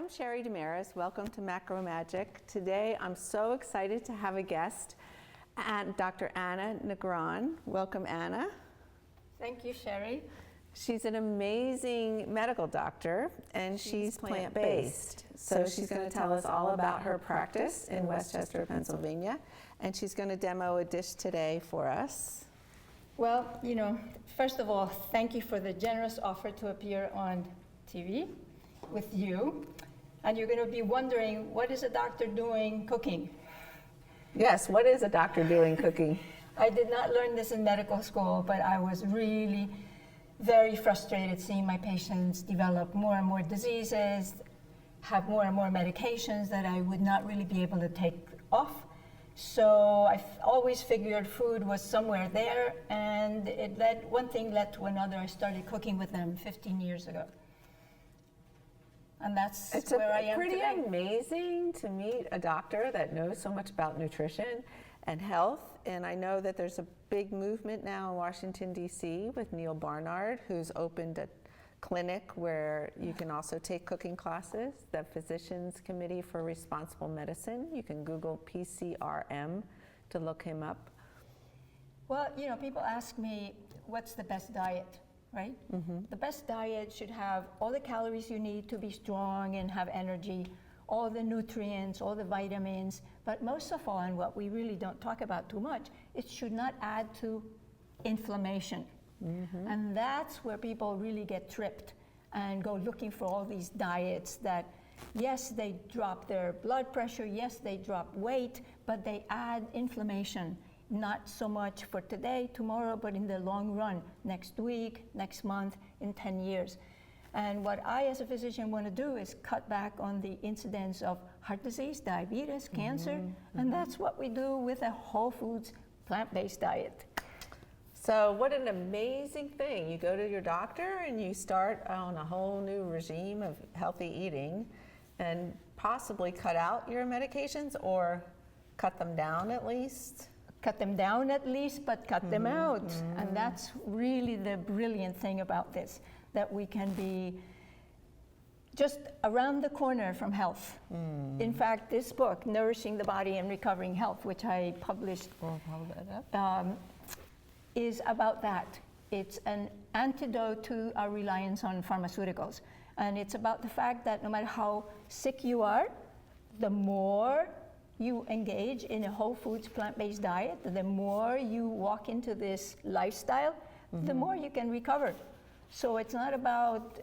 I'm Sheri-Lynn DeMaris. Welcome to Macro Magic. Today I'm so excited to have a guest, Dr. Anna Negrón. Welcome, Anna. Thank you, Sheri. She's an amazing medical doctor, and she's plant-based. So she's going to tell us all about her practice in Westchester, Pennsylvania, and she's going to demo a dish today for us. Well, first of all, thank you for the generous offer to appear on TV with you. And you're going to be wondering, what is a doctor doing cooking? Yes, what is a doctor doing cooking? I did not learn this in medical school, but I was really very frustrated seeing my patients develop more and more diseases, have more and more medications that I would not really be able to take off. So I always figured food was somewhere there, and one thing led to another. I started cooking with them 15 years ago. And that's where I am today. It's pretty amazing to meet a doctor that knows so much about nutrition and health. And I know that there's a big movement now in Washington, D.C. with Neil Barnard, who's opened a clinic where you can also take cooking classes, the Physicians Committee for Responsible Medicine. You can Google PCRM to look him up. Well, people ask me, what's the best diet, right? Mm-hmm. The best diet should have all the calories you need to be strong and have energy, all the nutrients, all the vitamins, but most of all, and what we really don't talk about too much, it should not add to inflammation. Mm-hmm. And that's where people really get tripped and go looking for all these diets that, yes, they drop their blood pressure, yes, they drop weight, but they add inflammation. Not so much for today, tomorrow, but in the long run, next week, next month, in 10 years. And what I, as a physician, want to do is cut back on the incidence of heart disease, diabetes, cancer, mm-hmm. and that's what we do with a whole foods, plant-based diet. So what an amazing thing. You go to your doctor and you start on a whole new regime of healthy eating and possibly cut out your medications or cut them down at least. Cut them down at least, but cut them out. Mm-hmm. And that's really the brilliant thing about this, that we can be just around the corner from health. Mm. In fact, this book, Nourishing the Body and Recovering Health, which I published, is about that. It's an antidote to our reliance on pharmaceuticals. And it's about the fact that no matter how sick you are, the more you engage in a whole foods plant-based diet, the more you walk into this lifestyle, mm-hmm. the more you can recover. So it's not about,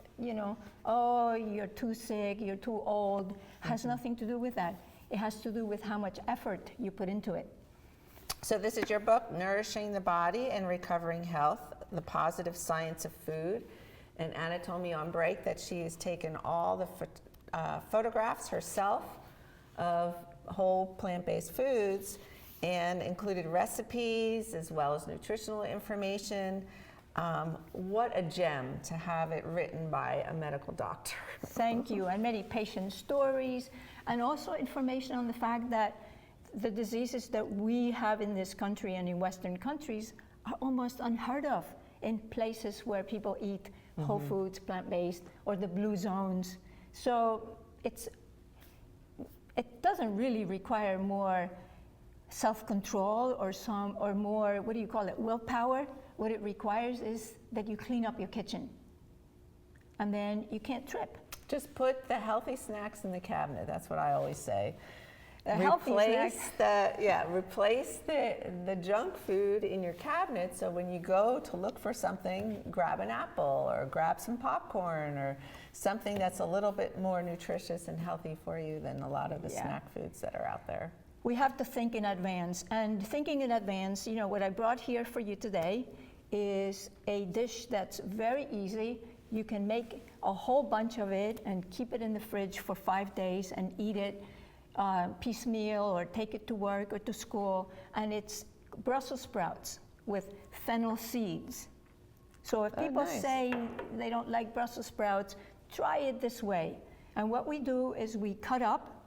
oh, you're too sick, you're too old. Has mm-hmm. nothing to do with that. It has to do with how much effort you put into it. So this is your book, Nourishing the Body and Recovering Health, The Positive Science of Food. And Anna told me on break that she has taken all the photographs herself of whole plant-based foods and included recipes as well as nutritional information. What a gem to have it written by a medical doctor. Thank you, and many patient stories, and also information on the fact that the diseases that we have in this country and in Western countries are almost unheard of in places where people eat mm-hmm. whole foods, plant-based, or the blue zones. So it doesn't really require more self-control or more, willpower. What it requires is that you clean up your kitchen, and then you can't trip. Just put the healthy snacks in the cabinet. That's what I always say. Replace the junk food in your cabinet, so when you go to look for something, grab an apple or grab some popcorn or something that's a little bit more nutritious and healthy for you than a lot of the snack foods that are out there. We have to think in advance, and thinking in advance, what I brought here for you today is a dish that's very easy. You can make a whole bunch of it and keep it in the fridge for 5 days and eat it piecemeal or take it to work or to school, and it's Brussels sprouts with fennel seeds. So if people say they don't like Brussels sprouts, try it this way. And what we do is we cut up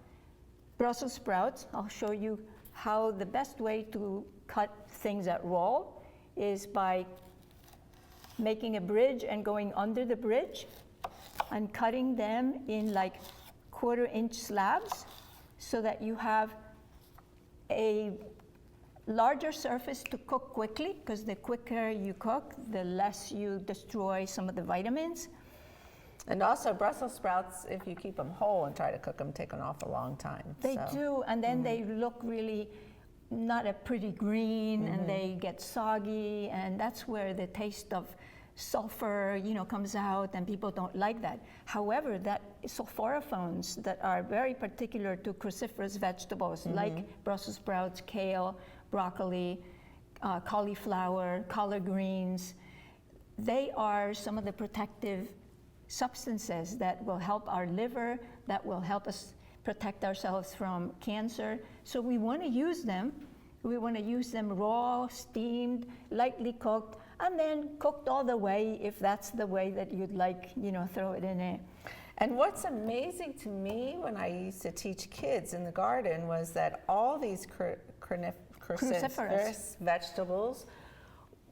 Brussels sprouts. I'll show you how the best way to cut things at raw is by making a bridge and going under the bridge and cutting them in like 1/4-inch slabs so that you have a larger surface to cook quickly, because the quicker you cook, the less you destroy some of the vitamins. And also Brussels sprouts, if you keep them whole and try to cook them, take an awful long time. They do, and then they look really not a pretty green, and they get soggy, and that's where the taste of sulfur, comes out, and people don't like that. However, that sulforaphones that are very particular to cruciferous vegetables like Brussels sprouts, kale, broccoli, cauliflower, collard greens, they are some of the protective substances that will help our liver, that will help us protect ourselves from cancer. So we want to use them. We want to use them raw, steamed, lightly cooked, and then cooked all the way if that's the way that you'd like, throw it in a. And what's amazing to me when I used to teach kids in the garden was that all these cruciferous vegetables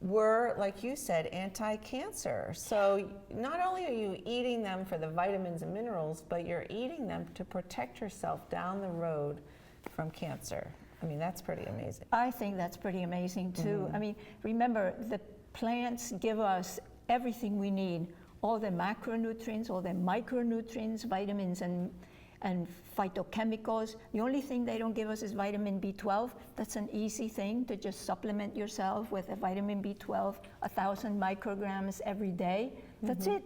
were, like you said, anti-cancer. So not only are you eating them for the vitamins and minerals, but you're eating them to protect yourself down the road from cancer. I mean, that's pretty amazing. I think that's pretty amazing too. I mean, remember, the plants give us everything we need, all the macronutrients, all the micronutrients, vitamins and phytochemicals. The only thing they don't give us is vitamin B12. That's an easy thing to just supplement yourself with a vitamin B12, 1,000 micrograms every day. That's it.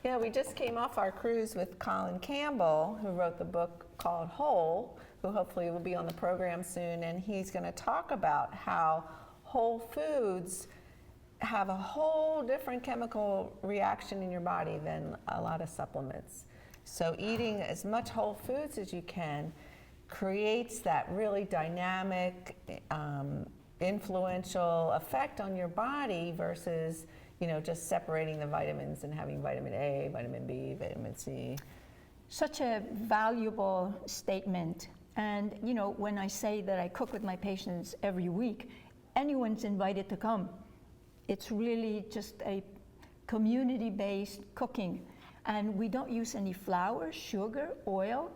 Yeah, we just came off our cruise with Colin Campbell, who wrote the book called Whole, who hopefully will be on the program soon, and he's going to talk about how whole foods have a whole different chemical reaction in your body than a lot of supplements. So eating as much whole foods as you can creates that really dynamic, influential effect on your body versus, just separating the vitamins and having vitamin A, vitamin B, vitamin C. Such a valuable statement. And, when I say that I cook with my patients every week, anyone's invited to come. It's really just a community-based cooking. And we don't use any flour, sugar, oil,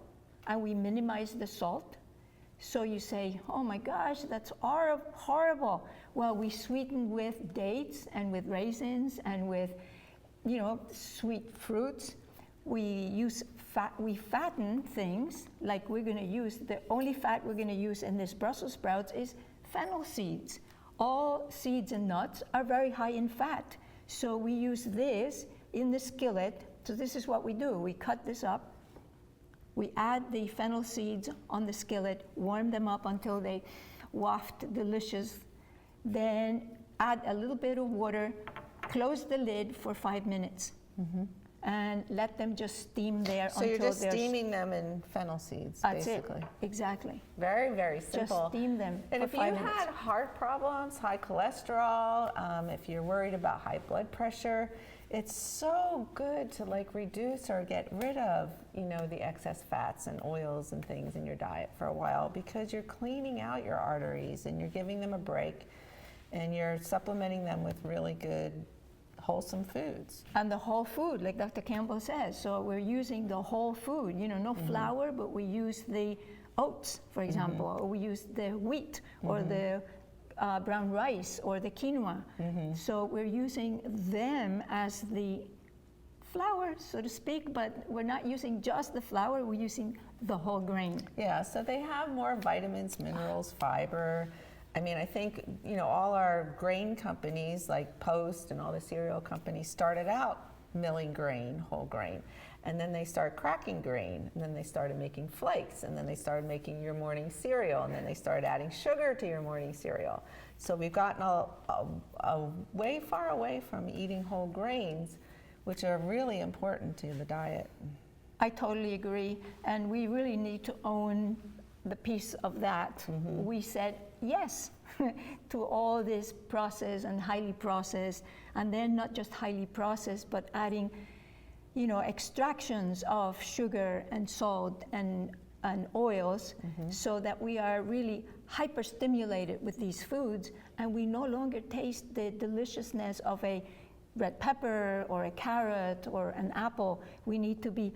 and we minimize the salt. So you say, oh my gosh, that's horrible. Well, we sweeten with dates and with raisins and with, sweet fruits. We use we fatten things, like we're going to use, the only fat we're going to use in this Brussels sprouts is fennel seeds. All seeds and nuts are very high in fat. So we use this in the skillet. So this is what we do. We cut this up. We add the fennel seeds on the skillet, warm them up until they waft delicious. Then add a little bit of water, close the lid for 5 minutes. And let them just steam there until they're... So you're just steaming them in fennel seeds, basically. That's it, exactly. Very, very simple. Just steam them and for 5 minutes. And if you had heart problems, high cholesterol, if you're worried about high blood pressure, it's so good to reduce or get rid of, the excess fats and oils and things in your diet for a while, because you're cleaning out your arteries and you're giving them a break and you're supplementing them with really good wholesome foods. And the whole food, like Dr. Campbell says. So we're using the whole food, no flour, but we use the oats, for example, or we use the wheat or the brown rice or the quinoa. So we're using them as the flour, so to speak, but we're not using just the flour, we're using the whole grain. Yeah, so they have more vitamins, minerals, fiber. I mean, I think, all our grain companies like Post and all the cereal companies started out milling grain, whole grain, and then they started cracking grain, and then they started making flakes, and then they started making your morning cereal, and then they started adding sugar to your morning cereal. So we've gotten a way far away from eating whole grains, which are really important to the diet. I totally agree, and we really need to own the piece of that. We said yes to all this processed and highly processed, and then not just highly processed, but adding, extractions of sugar and salt and oils, so that we are really hyper-stimulated with these foods, and we no longer taste the deliciousness of a red pepper or a carrot or an apple. We need to be,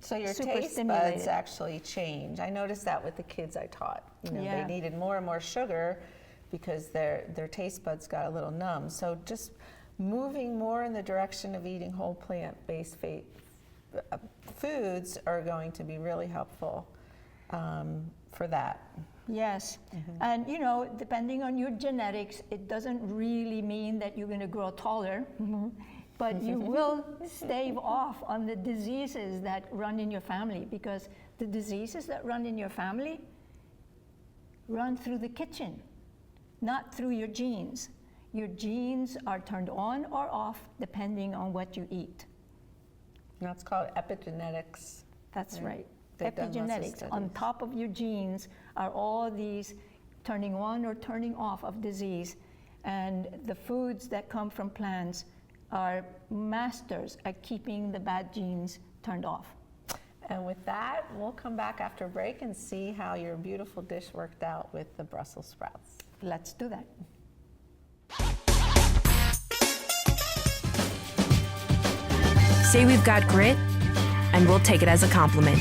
So your super taste stimulated. buds actually change. I noticed that with the kids I taught. You know, Yeah. they needed more and more sugar because their taste buds got a little numb. So just moving more in the direction of eating whole plant-based foods are going to be really helpful for that. Yes, and you know, depending on your genetics, it doesn't really mean that you're going to grow taller, but you will stave off on the diseases that run in your family, because the diseases that run in your family run through the kitchen, not through your genes. Your genes are turned on or off depending on what you eat. And that's called epigenetics. That's right. They've done lots of Epigenetics. On studies. top of your genes are all these turning on or turning off of disease. And the foods that come from plants are masters at keeping the bad genes turned off. And with that, we'll come back after break and see how your beautiful dish worked out with the Brussels sprouts. Let's do that. Say we've got grit, and we'll take it as a compliment.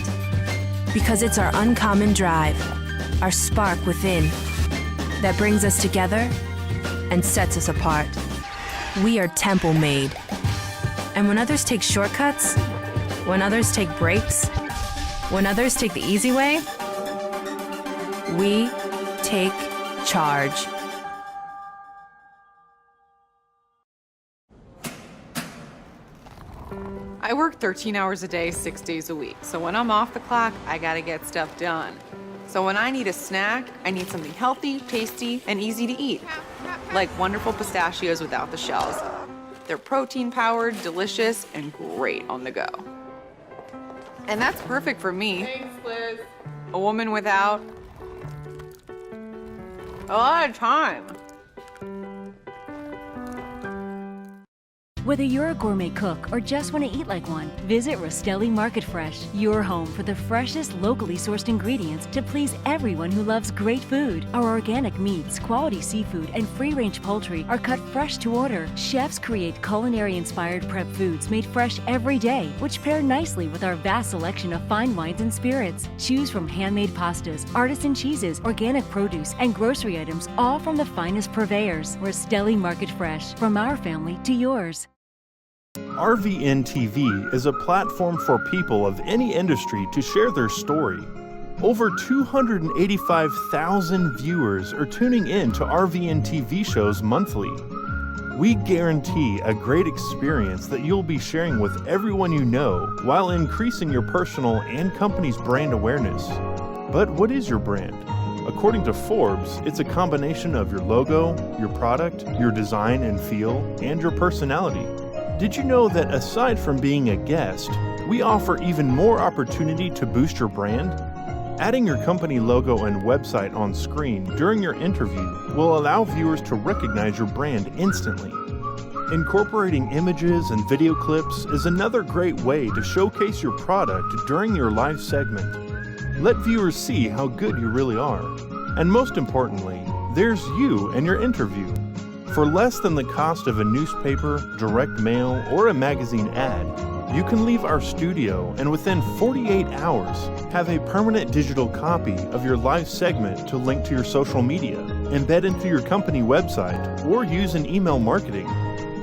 Because it's our uncommon drive, our spark within, that brings us together and sets us apart. We are temple made. And when others take shortcuts, when others take breaks, when others take the easy way, we take charge. I work 13 hours a day, 6 days a week. So when I'm off the clock, I gotta get stuff done. So when I need a snack, I need something healthy, tasty, and easy to eat. Like wonderful pistachios without the shells. They're protein-powered, delicious, and great on the go. And that's perfect for me. Thanks, Liz. A woman without a lot of time. Whether you're a gourmet cook or just want to eat like one, visit Rostelli Market Fresh, your home for the freshest, locally sourced ingredients to please everyone who loves great food. Our organic meats, quality seafood, and free-range poultry are cut fresh to order. Chefs create culinary-inspired prep foods made fresh every day, which pair nicely with our vast selection of fine wines and spirits. Choose from handmade pastas, artisan cheeses, organic produce, and grocery items, all from the finest purveyors. Rostelli Market Fresh, from our family to yours. RVN TV is a platform for people of any industry to share their story. Over 285,000 viewers are tuning in to RVN TV shows monthly. We guarantee a great experience that you'll be sharing with everyone you know while increasing your personal and company's brand awareness. But what is your brand? According to Forbes, it's a combination of your logo, your product, your design and feel, and your personality. Did you know that aside from being a guest, we offer even more opportunity to boost your brand? Adding your company logo and website on screen during your interview will allow viewers to recognize your brand instantly. Incorporating images and video clips is another great way to showcase your product during your live segment. Let viewers see how good you really are. And most importantly, there's you and your interview. For less than the cost of a newspaper, direct mail, or a magazine ad, you can leave our studio and within 48 hours have a permanent digital copy of your live segment to link to your social media, embed into your company website, or use in email marketing.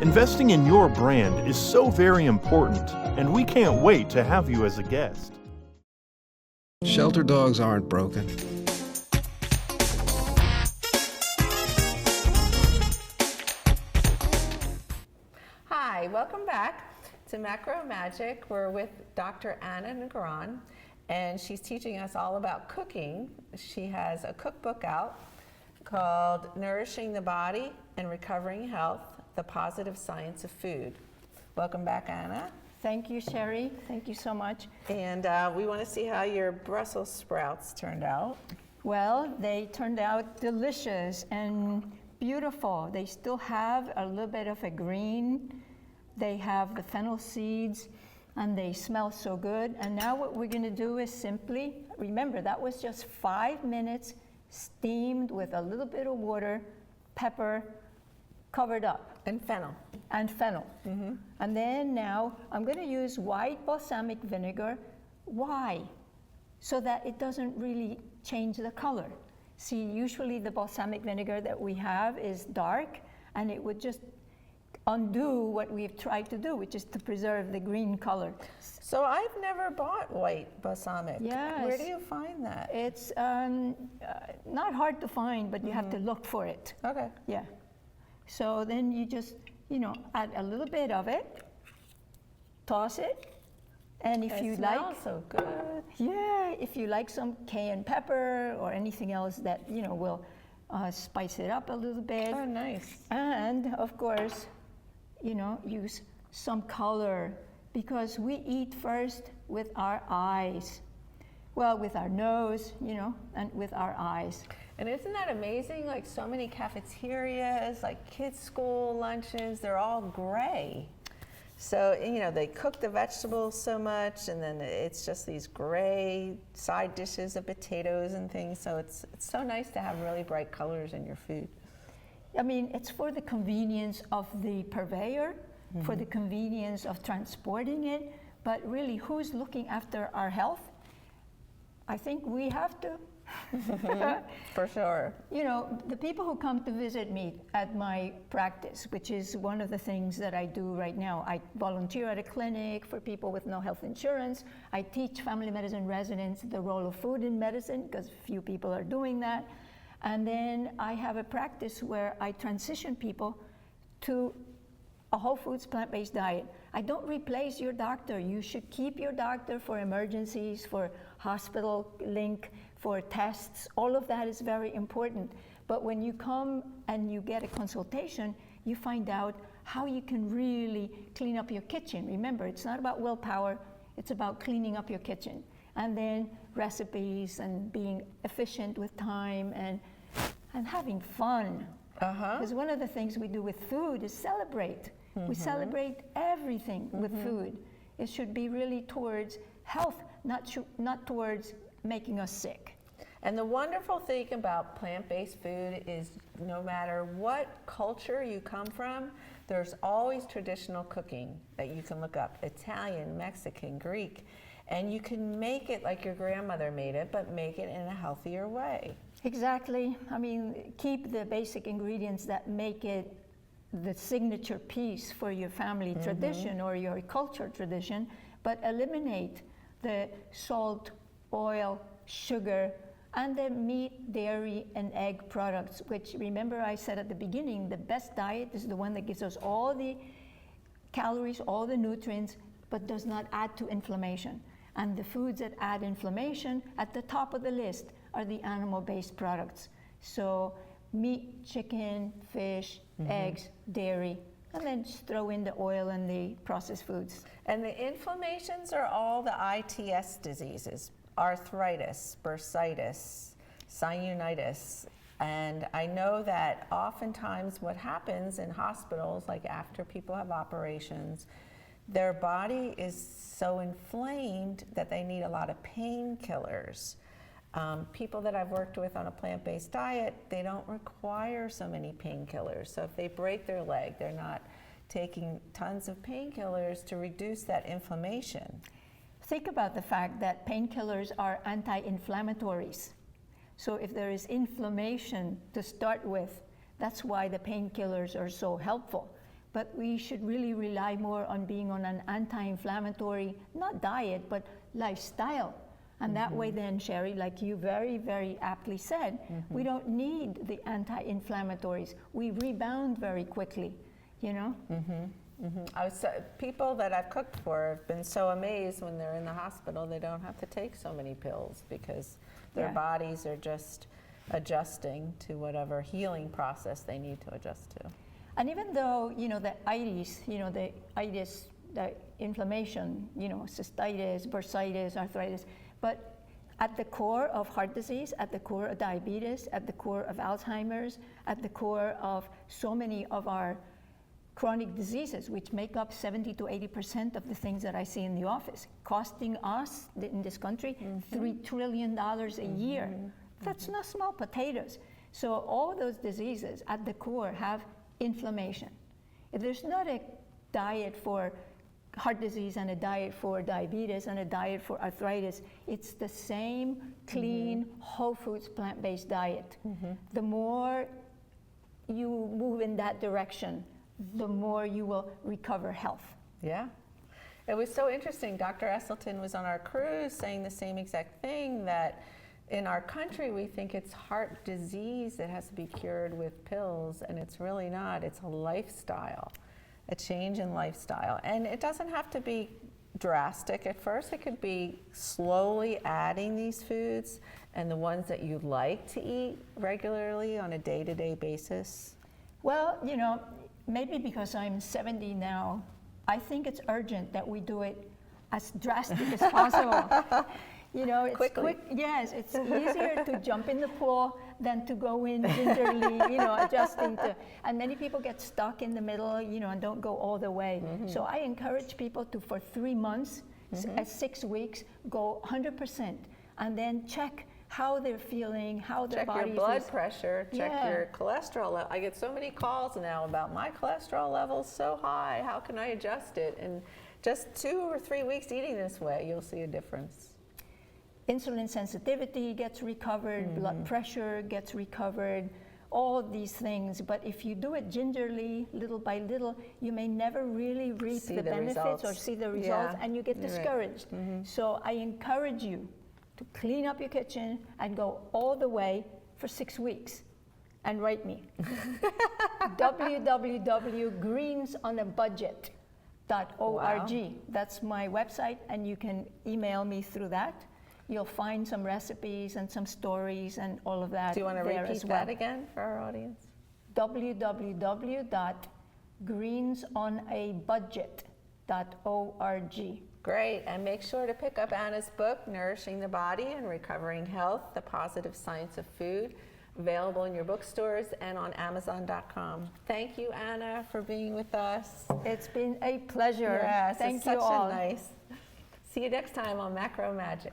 Investing in your brand is so very important, and we can't wait to have you as a guest. Shelter dogs aren't broken. Hi, welcome back to Macro Magic. We're with Dr. Anna Negrón, and she's teaching us all about cooking. She has a cookbook out called Nourishing the Body and Recovering Health, The Positive Science of Food. Welcome back, Anna. Thank you, Sheri. Thank you so much. And we want to see how your Brussels sprouts turned out. Well, they turned out delicious and beautiful. They still have a little bit of a green. They have the fennel seeds, and they smell so good. And now what we're going to do is simply, remember, that was just 5 minutes steamed with a little bit of water, pepper, covered up. And fennel. And fennel. And then now I'm going to use white balsamic vinegar Why? So that it doesn't really change the color. See, usually the balsamic vinegar that we have is dark, and it would just undo what we've tried to do, which is to preserve the green color. So I've never bought white balsamic. Yes. Where do you find that? It's not hard to find, but you have to look for it. Okay. Yeah. So then you just, add a little bit of it, toss it, and if you like, smells so good. yeah, if you like some cayenne pepper or anything else that will spice it up a little bit. Oh, nice. And of course, use some color, because we eat first with our eyes. Well, with our nose, and with our eyes. And isn't that amazing? Like so many cafeterias, like kids' school lunches, they're all gray. So, they cook the vegetables so much, and then it's just these gray side dishes of potatoes and things. So it's so nice to have really bright colors in your food. I mean, it's for the convenience of the purveyor, for the convenience of transporting it, but really, who's looking after our health? I think we have to. For sure. The people who come to visit me at my practice, which is one of the things that I do right now, I volunteer at a clinic for people with no health insurance. I teach family medicine residents the role of food in medicine, because few people are doing that. And then I have a practice where I transition people to a whole foods plant-based diet. I don't replace your doctor. You should keep your doctor for emergencies, for hospital link, for tests. All of that is very important. But when you come and you get a consultation, you find out how you can really clean up your kitchen. Remember, it's not about willpower, it's about cleaning up your kitchen. And then recipes and being efficient with time and having fun. Because one of the things we do with food is celebrate. We celebrate everything with food. It should be really towards health, not towards making us sick. And the wonderful thing about plant-based food is no matter what culture you come from, there's always traditional cooking that you can look up. Italian, Mexican, Greek. And you can make it like your grandmother made it, but make it in a healthier way. Exactly. I mean, keep the basic ingredients that make it the signature piece for your family tradition or your culture tradition, but eliminate the salt, oil, sugar, and the meat, dairy, and egg products, which, remember I said at the beginning, the best diet is the one that gives us all the calories, all the nutrients, but does not add to inflammation. And the foods that add inflammation at the top of the list are the animal-based products. So meat, chicken, fish, eggs, dairy, and then just throw in the oil and the processed foods. And the inflammations are all the ITS diseases, arthritis, bursitis, sinusitis. And I know that oftentimes what happens in hospitals, like after people have operations, their body is so inflamed that they need a lot of painkillers. People that I've worked with on a plant-based diet, they don't require so many painkillers. So if they break their leg, they're not taking tons of painkillers to reduce that inflammation. Think about the fact that painkillers are anti-inflammatories. So if there is inflammation to start with, that's why the painkillers are so helpful. But we should really rely more on being on an anti-inflammatory, not diet, but lifestyle. And that way then, Sheri, like you very, very aptly said, we don't need the anti-inflammatories. We rebound very quickly, People that I've cooked for have been so amazed when they're in the hospital, they don't have to take so many pills because their bodies are just adjusting to whatever healing process they need to adjust to. And even though, the itis, the inflammation, cystitis, bursitis, arthritis, but at the core of heart disease, at the core of diabetes, at the core of Alzheimer's, at the core of so many of our chronic diseases, which make up 70 to 80% of the things that I see in the office, costing us in this country $3 trillion a year. That's not small potatoes. So all those diseases at the core have inflammation. If there's not a diet for heart disease and a diet for diabetes and a diet for arthritis. It's the same clean, whole foods, plant-based diet. The more you move in that direction, the more you will recover health. Yeah. It was so interesting. Dr. Esseltyn was on our cruise saying the same exact thing, that in our country we think it's heart disease that has to be cured with pills, and it's really not. It's a lifestyle, a change in lifestyle. And it doesn't have to be drastic at first. It could be slowly adding these foods and the ones that you like to eat regularly on a day-to-day basis. Well, you know, maybe because I'm 70 now, I think it's urgent that we do it as drastic as possible. You know, it's Quickly. Yes, it's easier to jump in the pool than to go in gingerly, you know, adjusting to. And many people get stuck in the middle, you know, and don't go all the way. So I encourage people to, for 3 months, at 6 weeks, go 100%, and then check how they're feeling, how their body Check is. your blood pressure, check Yeah. your cholesterol level. I get so many calls now about my cholesterol level's so high, how can I adjust it? And just 2 or 3 weeks eating this way, you'll see a difference. Insulin sensitivity gets recovered, blood pressure gets recovered, all these things. But if you do it gingerly, little by little, you may never really reap See the the benefits or results. see the results, Yeah, and you get you're right. discouraged. So I encourage you to clean up your kitchen and go all the way for 6 weeks. And write me. www.greensonabudget.org. Wow. That's my website, and you can email me through that. You'll find some recipes and some stories and all of that. Do you want to there repeat as well. that again for our audience? www.greensonabudget.org. Great, and make sure to pick up Anna's book, Nourishing the Body and Recovering Health, The Positive Science of Food, available in your bookstores and on Amazon.com. Thank you, Anna, for being with us. It's been a pleasure. Yes, Thank it's you such all. a nice. See you next time on Macro Magic.